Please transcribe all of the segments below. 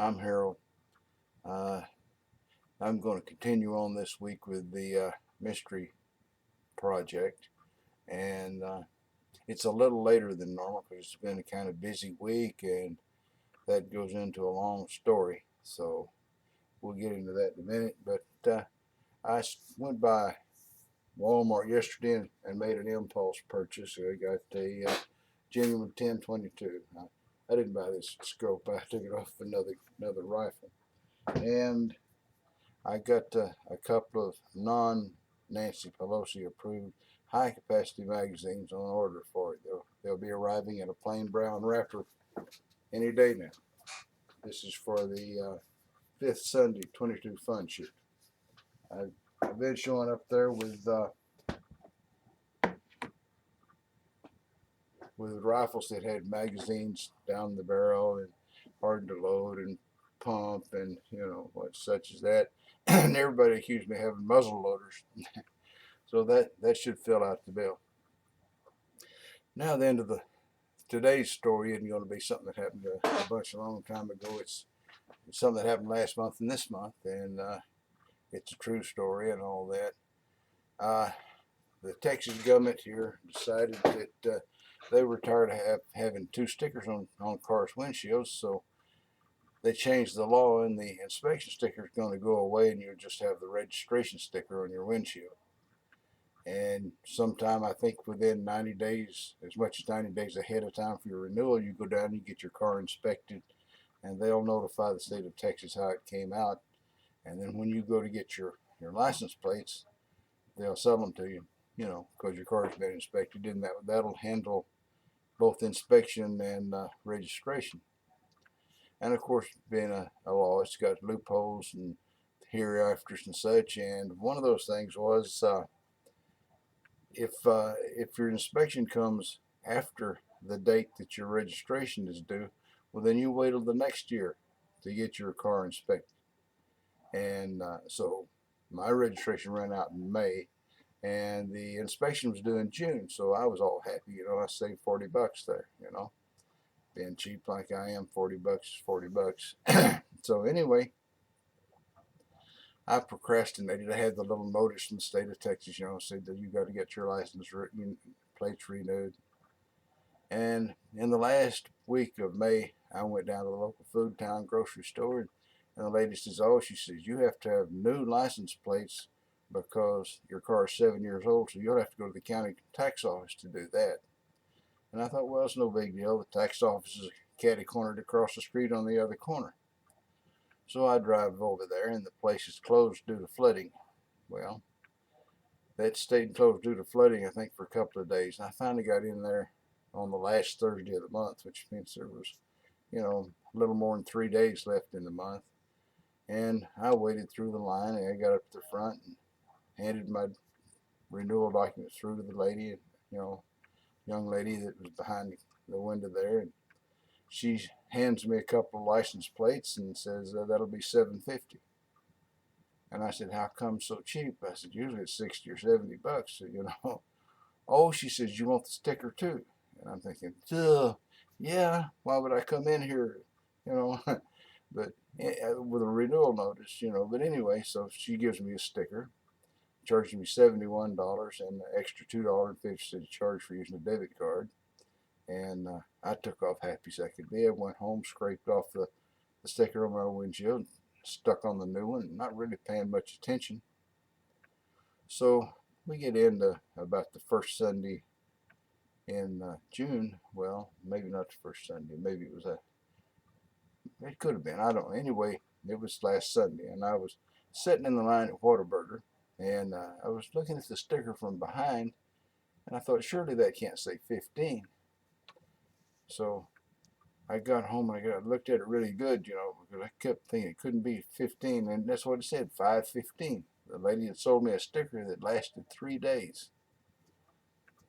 I'm Harold. Uh, I'm going to continue on this week with the mystery project, and it's a little later than normal because it's been a kind of busy week, and that goes into a long story. So we'll get into that in a minute. But I went by Walmart yesterday and made an impulse purchase. I got a genuine 1022. I didn't buy this scope. I took it off another rifle, and I got a couple of non-Nancy Pelosi approved high capacity magazines on order for it. They'll be arriving in a plain brown wrapper any day now. This is for the fifth Sunday 22 fun shoot. I've been showing up there with rifles that had magazines down the barrel and hard to load and pump and what such as that. And everybody accused me of having muzzle loaders. So that should fill out the bill. Now the end of today's story isn't going to be something that happened a long time ago. It's something that happened last month and this month, and it's a true story and all that. The Texas government here decided that they were tired of having two stickers on cars' windshields, so they changed the law, and the inspection sticker is going to go away, and you'll just have the registration sticker on your windshield. And sometime, I think within 90 days, as much as 90 days ahead of time for your renewal, you go down and you get your car inspected, and they'll notify the state of Texas how it came out. And then when you go to get your license plates, they'll sell them to you, because your car's been inspected, and that'll handle both inspection and registration. And of course, being a law, it's got loopholes and hereafters and such. And one of those things was if your inspection comes after the date that your registration is due, well, then you wait till the next year to get your car inspected. And so my registration ran out in May, and the inspection was due in June. So I was all happy, I saved $40 there, being cheap like I am. $40 is $40. So anyway, I procrastinated. I had the little notice from the state of Texas, said that you got to get your license plates renewed. And in the last week of May, I went down to the local food town grocery store, and the lady says, "Oh," she says, "you have to have new license plates because your car is 7 years old, so you'll have to go to the county tax office to do that." And I thought, well, it's no big deal. The tax office is catty cornered across the street on the other corner. So I drive over there, and the place is closed due to flooding. Well, that stayed closed due to flooding, I think, for a couple of days. And I finally got in there on the last Thursday of the month, which means there was, a little more than 3 days left in the month. And I waited through the line, and I got up to the front and handed my renewal documents through to the lady, young lady that was behind the window there, and she hands me a couple of license plates and says, that'll be $7.50. And I said, how come so cheap? I said, usually it's $60 or $70. So, oh, she says, you want the sticker too? And I'm thinking, yeah, why would I come in here, but with a renewal notice, but anyway, so she gives me a sticker, charging me $71 and the extra $2.50 charge for using a debit card. And I took off happy as I could be. I went home, scraped off the sticker on my windshield, stuck on the new one, not really paying much attention. So we get into about the first Sunday in June. Well, maybe not the first Sunday. Maybe it could have been. I don't know. Anyway, it was last Sunday, and I was sitting in the line at Whataburger, and I was looking at the sticker from behind, and I thought, surely that can't say 15. So I got home and I looked at it really good, because I kept thinking it couldn't be 15, and that's what it said, 515. The lady had sold me a sticker that lasted 3 days.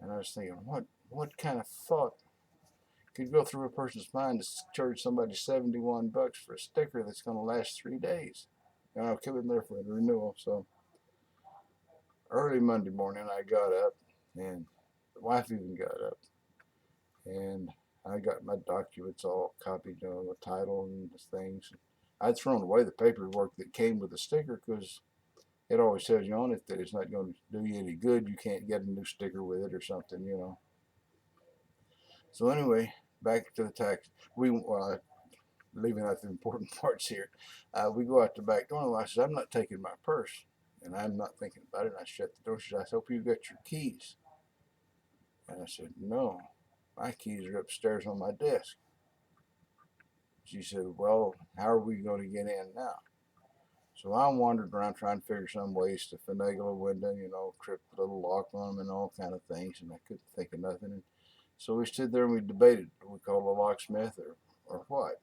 And I was thinking, what kind of thought could go through a person's mind to charge somebody $71 for a sticker that's going to last 3 days? And I'll keep it there for the renewal. So early Monday morning, I got up, and the wife even got up, and I got my documents all copied, the title and the things. I'd thrown away the paperwork that came with the sticker because it always tells you on it that it's not going to do you any good. You can't get a new sticker with it or something, you know. So anyway, back to the tax. Leaving out the important parts here. We go out the back door, and I says, "I'm not taking my purse," and I'm not thinking about it. And I shut the door. She says, "I hope you got your keys." And I said, "No, my keys are upstairs on my desk." She said, "Well, how are we going to get in now?" So I wandered around trying to figure some ways to finagle a window, you know, trip the little lock on them and all kind of things, and I couldn't think of nothing. And so we stood there and we debated, do we call a locksmith or what?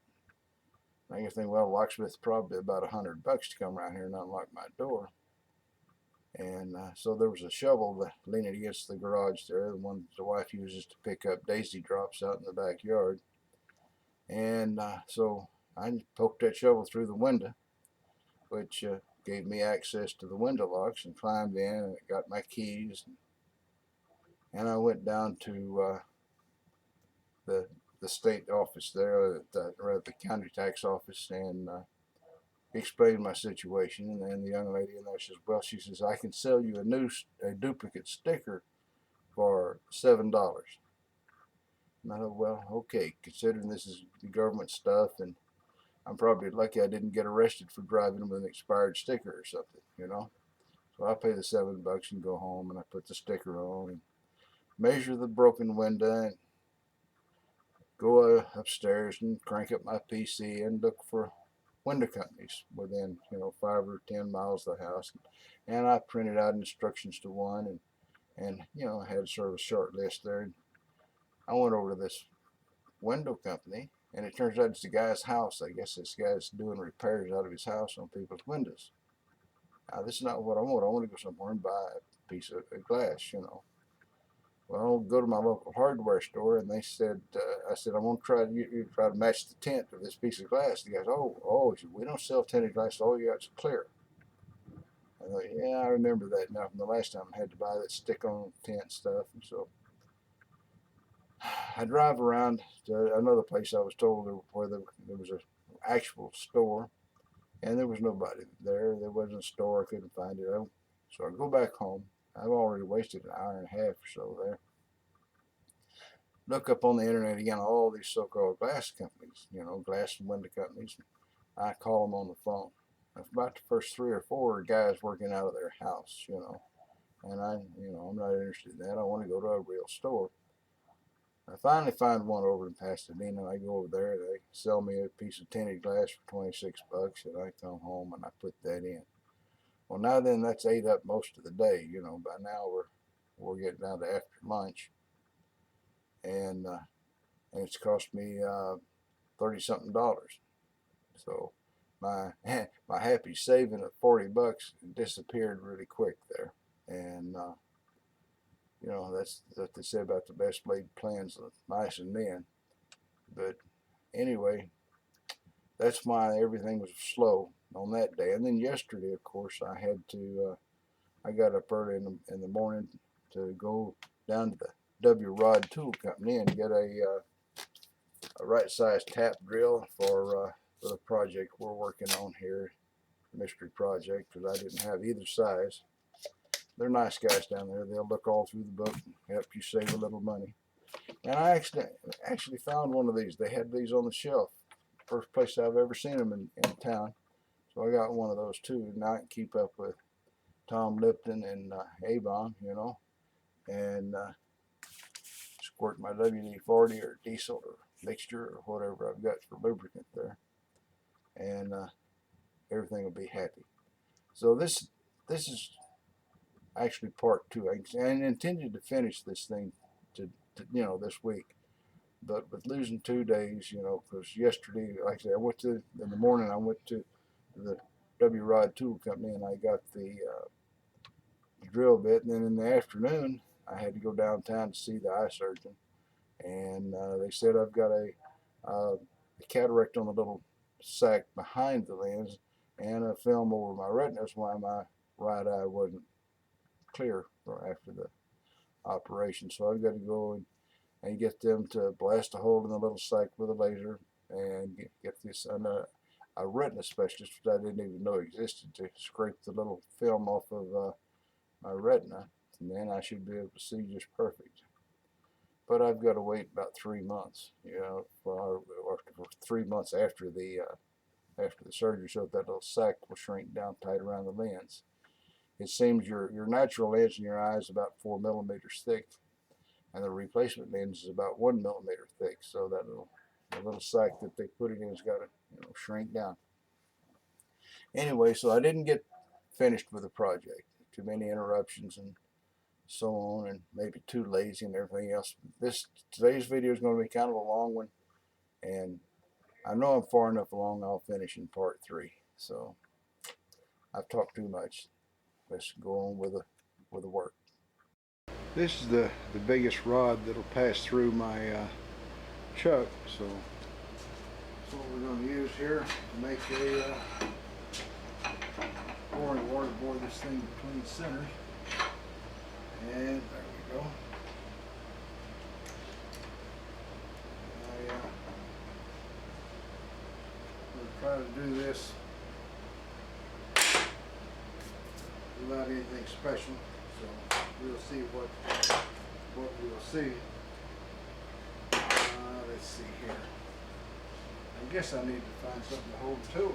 And I guess thinking, well, a locksmith's probably about $100 to come around here and unlock my door. And so there was a shovel leaning against the garage there, the one the wife uses to pick up daisy drops out in the backyard. And so I poked that shovel through the window, which gave me access to the window locks, and climbed in and got my keys. And I went down to the state office there, or the county tax office, and explained my situation. And then the young lady in there says, "Well," she says, "I can sell you a duplicate sticker for $7." And I thought, well, okay, considering this is the government stuff, and I'm probably lucky I didn't get arrested for driving with an expired sticker or something, you know. So I pay the $7 and go home, and I put the sticker on and measure the broken window and go upstairs and crank up my PC and look for window companies within, you know, 5 or 10 miles of the house. And I printed out instructions to one, and you know, I had sort of a short list there. And I went over to this window company, and it turns out it's the guy's house. I guess this guy's doing repairs out of his house on people's windows. Now, this is not what I want. I want to go somewhere and buy a piece of glass, you know. Well, I'll go to my local hardware store, and they said, I said, "I want to try you try to match the tint of this piece of glass." The guy goes, "Oh, we don't sell tinted glass. All you got is clear." I thought, yeah, I remember that now from the last time I had to buy that stick-on tint stuff. And so I drive around to another place I was told where there was an actual store, and there was nobody there. There wasn't a store. I couldn't find it. So I go back home. I've already wasted an hour and a half or so there. Look up on the internet again all these so-called glass companies, you know, glass and window companies. I call them on the phone. About the first 3 or 4 guys working out of their house, you know, and I'm not interested in that. I want to go to a real store. I finally find one over in Pasadena, and I go over there. They sell me a piece of tinted glass for $26, and I come home and I put that in. Well, now then, that's ate up most of the day. You know, by now we're getting down to after lunch, and it's cost me $30-something. So my my happy saving of $40 disappeared really quick there, and you know, that's what they say about the best laid plans of mice and men. But anyway, that's why everything was slow on that day. And then yesterday, of course, I got up early in the morning to go down to the W Rod Tool Company and get a right-sized tap drill for the project we're working on here, mystery project, because I didn't have either size. They're nice guys down there. They'll look all through the book and help you save a little money. And I actually found one of these. They had these on the shelf. First place I've ever seen them in town. So I got one of those too. Now I can keep up with Tom Lipton and Avon, you know, and squirt my WD-40 or diesel or mixture or whatever I've got for lubricant there, and everything will be happy. So this is actually part 2. I intended to finish this thing to you know, this week, but with losing 2 days, you know, because yesterday, like I said, in the morning I went to the W Rod Tool Company and I got the drill bit, and then in the afternoon I had to go downtown to see the eye surgeon, and they said I've got a cataract on the little sac behind the lens and a film over my retina. That's why my right eye wasn't clear after the operation. So I've got to go and get them to blast a hole in the little sac with a laser and get this. a retina specialist, which I didn't even know existed, to scrape the little film off of my retina, and then I should be able to see just perfect. But I've got to wait about 3 months, or 3 months after the surgery, so that little sac will shrink down tight around the lens. It seems your natural lens in your eye is about 4 millimeters thick, and the replacement lens is about 1 millimeter thick. So that little sac that they put it in has got to shrink down. Anyway, so I didn't get finished with the project. Too many interruptions and so on, and maybe too lazy and everything else. Today's video is going to be kind of a long one, and I know I'm far enough along. I'll finish in part 3. So I've talked too much. Let's go on with the work. This is the biggest rod that'll pass through my chuck. So that's what we're going to use here to make a boring water bore this thing between centers. And there we go. We'll try to do this without anything special, so we'll see what we'll see. Let's see here. I guess I need to find something to hold the tool.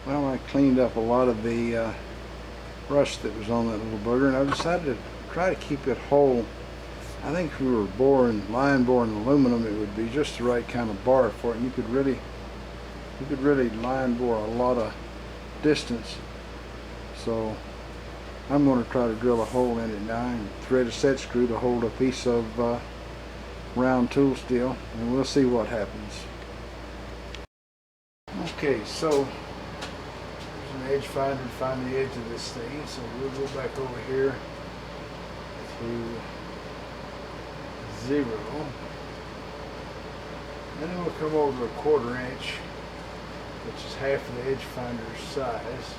Well, I cleaned up a lot of the rust that was on that little booger, and I decided to try to keep it whole. I think if we were line boring aluminum, it would be just the right kind of bar for it. And you could really line bore a lot of distance. So I'm going to try to drill a hole in it now and thread a set screw to hold a piece of round tool steel, and we'll see what happens. Okay, so an edge finder to find the edge of this thing, so we'll go back over here to 0, and then we'll come over to 1/4 inch, which is half of the edge finder's size.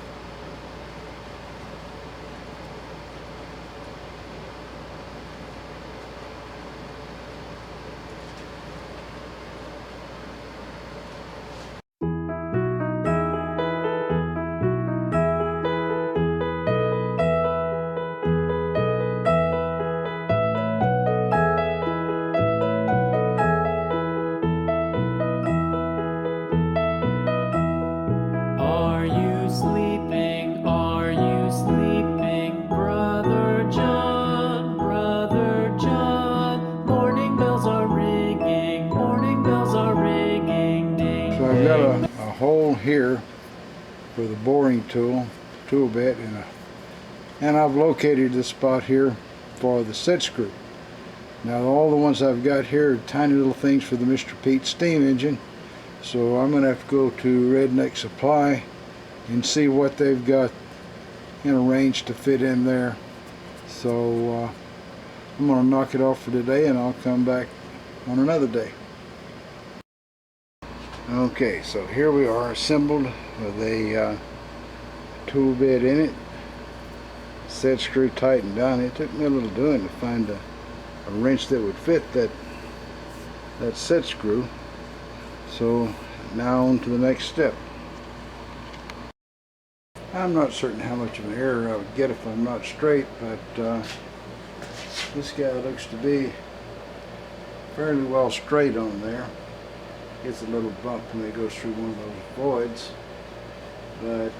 I've got a hole here for the boring tool bit, and I've located the spot here for the set screw. Now all the ones I've got here are tiny little things for the Mr. Pete steam engine, so I'm going to have to go to Redneck Supply and see what they've got in a range to fit in there. So I'm going to knock it off for today, and I'll come back on another day. Okay, so here we are assembled with a tool bit in it, set screw tightened down. It took me a little doing to find a wrench that would fit that set screw. So now on to the next step. I'm not certain how much of an error I would get if I'm not straight, but this guy looks to be fairly well straight on there. Gets a little bump when it goes through one of those voids, but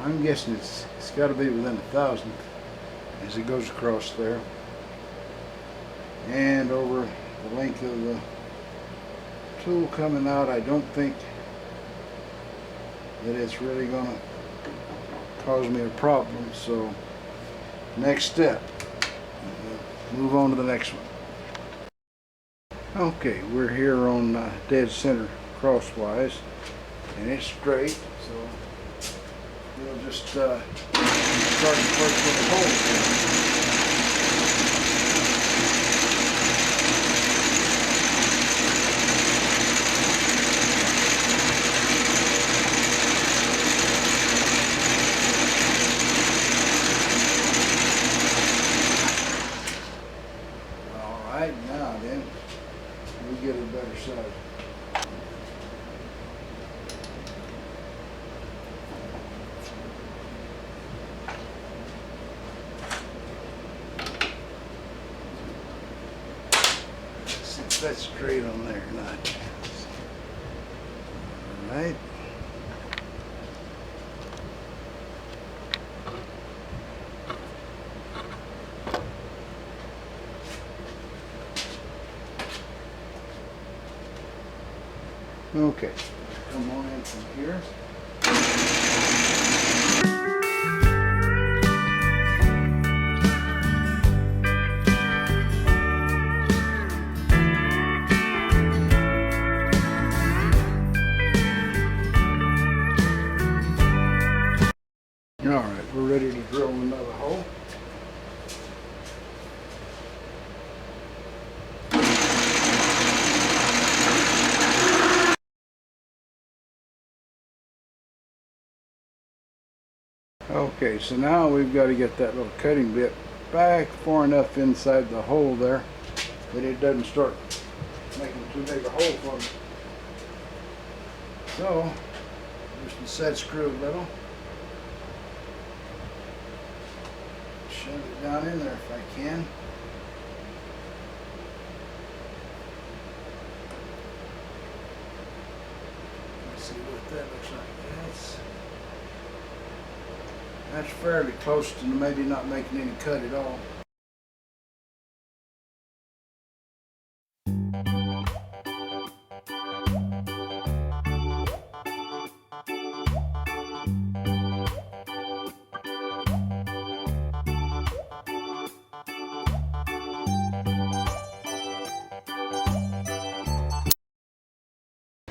I'm guessing it's got to be within 1/1000th as it goes across there, and over the length of the tool coming out. I don't think that it's really going to cause me a problem. So next step, move on to the next one. Okay, we're here on dead center crosswise, and it's straight. So we'll just start first with the holes. Alright, now then, we get a better size. See if that's straight on there or not. Alright. Okay, come on in from here. All right, we're ready to drill another hole. Okay, so now we've got to get that little cutting bit back far enough inside the hole there that it doesn't start making too big a hole for me. So, just set screw a little. Shove it down in there if I can. Let's see what that looks like. That's fairly close to maybe not making any cut at all.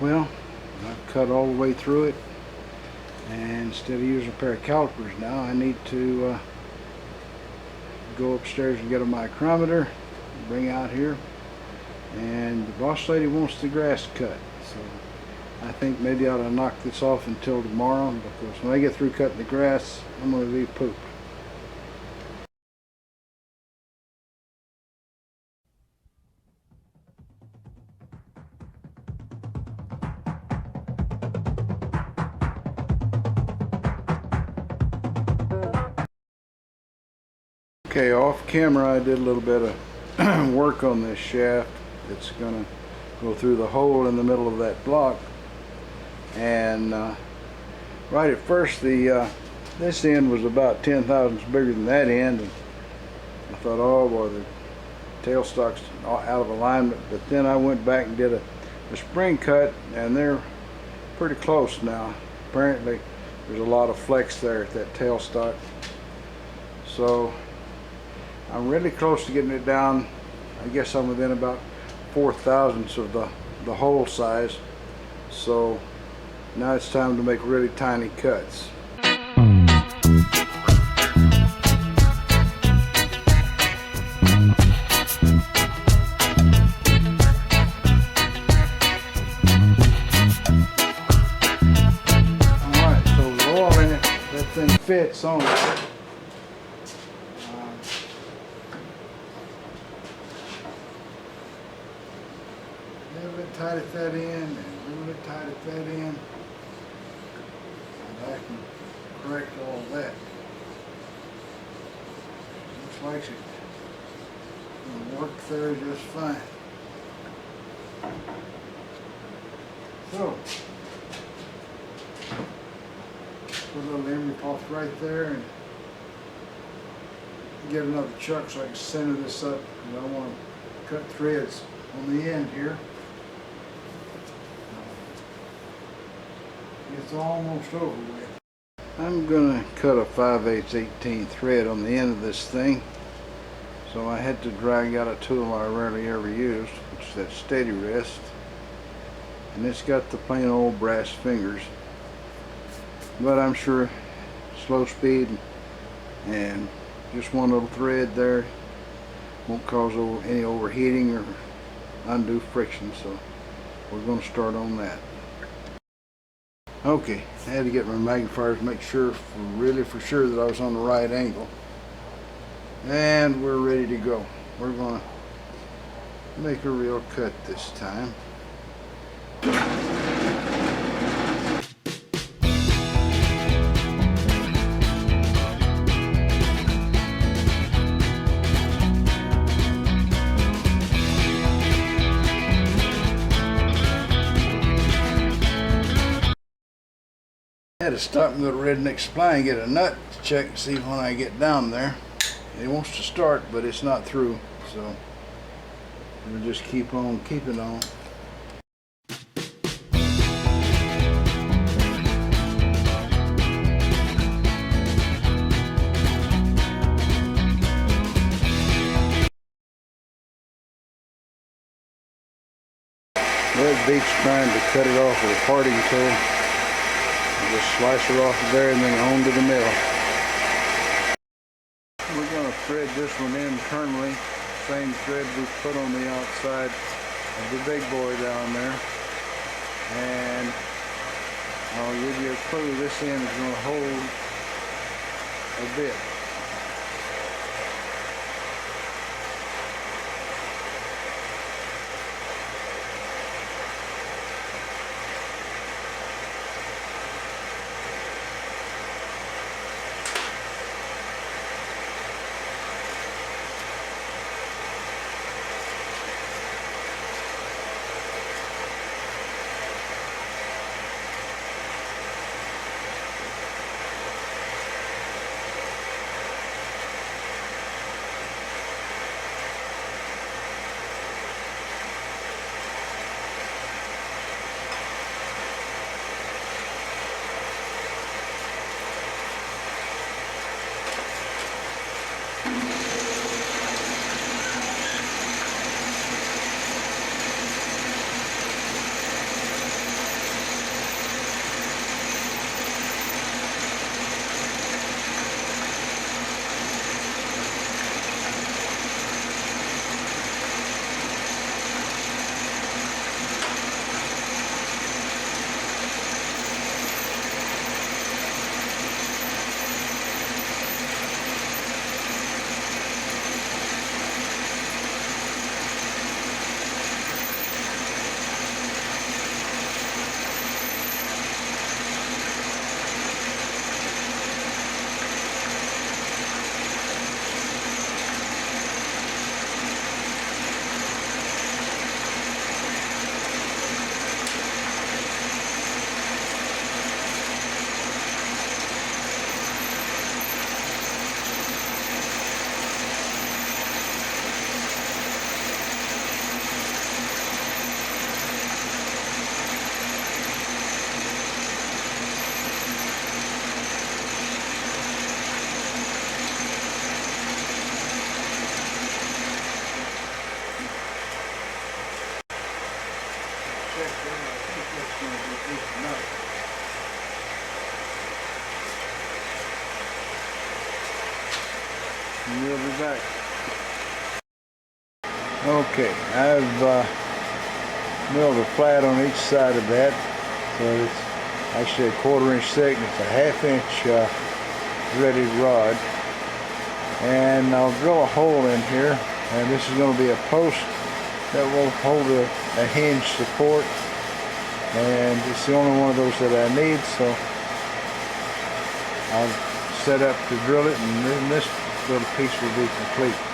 Well, I've cut all the way through it, and instead of using a pair of calipers now, I need to go upstairs and get a micrometer, bring out here, and the boss lady wants the grass cut, so I think maybe I ought to knock this off until tomorrow, because when I get through cutting the grass, I'm going to be pooped. Okay, off camera I did a little bit of work on this shaft. It's going to go through the hole in the middle of that block, and right at first this end was about 10 thousandths bigger than that end, and I thought, oh boy, the tailstock's out of alignment. But then I went back and did a spring cut, and they're pretty close now. Apparently there's a lot of flex there at that tailstock, so I'm really close to getting it down. I guess I'm within about 4 thousandths of the hole size. So now it's time to make really tiny cuts. Alright, so the oil in it, that thing fits on it. Tight at that end and really tight at that end, and I can correct all that. Looks like it will work there just fine. So put a little emery cloth right there and get another chuck so I can center this up, because I want to cut threads on the end here. It's almost over with. I'm going to cut a 5/8 18 thread on the end of this thing. So I had to drag out a tool I rarely ever used, which is that steady rest. and it's got the plain old brass fingers, but I'm sure slow speed and just one little thread there won't cause any overheating or undue friction, so we're going to start on that. Okay, I had to get my magnifier to make sure, for sure that I was on the right angle, and we're ready to go. We're going to make a real cut this time. I had to stop and go to Redneck Supply and get a nut to check and see when I get down there. It wants to start, but it's not through, so we'll just keep on keeping on. Red Beak's trying to cut it off with a parting tool. Just slice her off of there and then on to the mill. We're going to thread this one internally, same thread we put on the outside of the big boy down there. And I'll give you a clue, this end is going to hold a bit. And we'll be back. Okay, I've milled a flat on each side of that, so it's actually a 1/4 inch thick. It's a 1/2 inch threaded rod, and I'll drill a hole in here, and this is going to be a post that will hold a hinge support, and it's the only one of those that I need, so I'll set up to drill it, and then this little piece will be complete.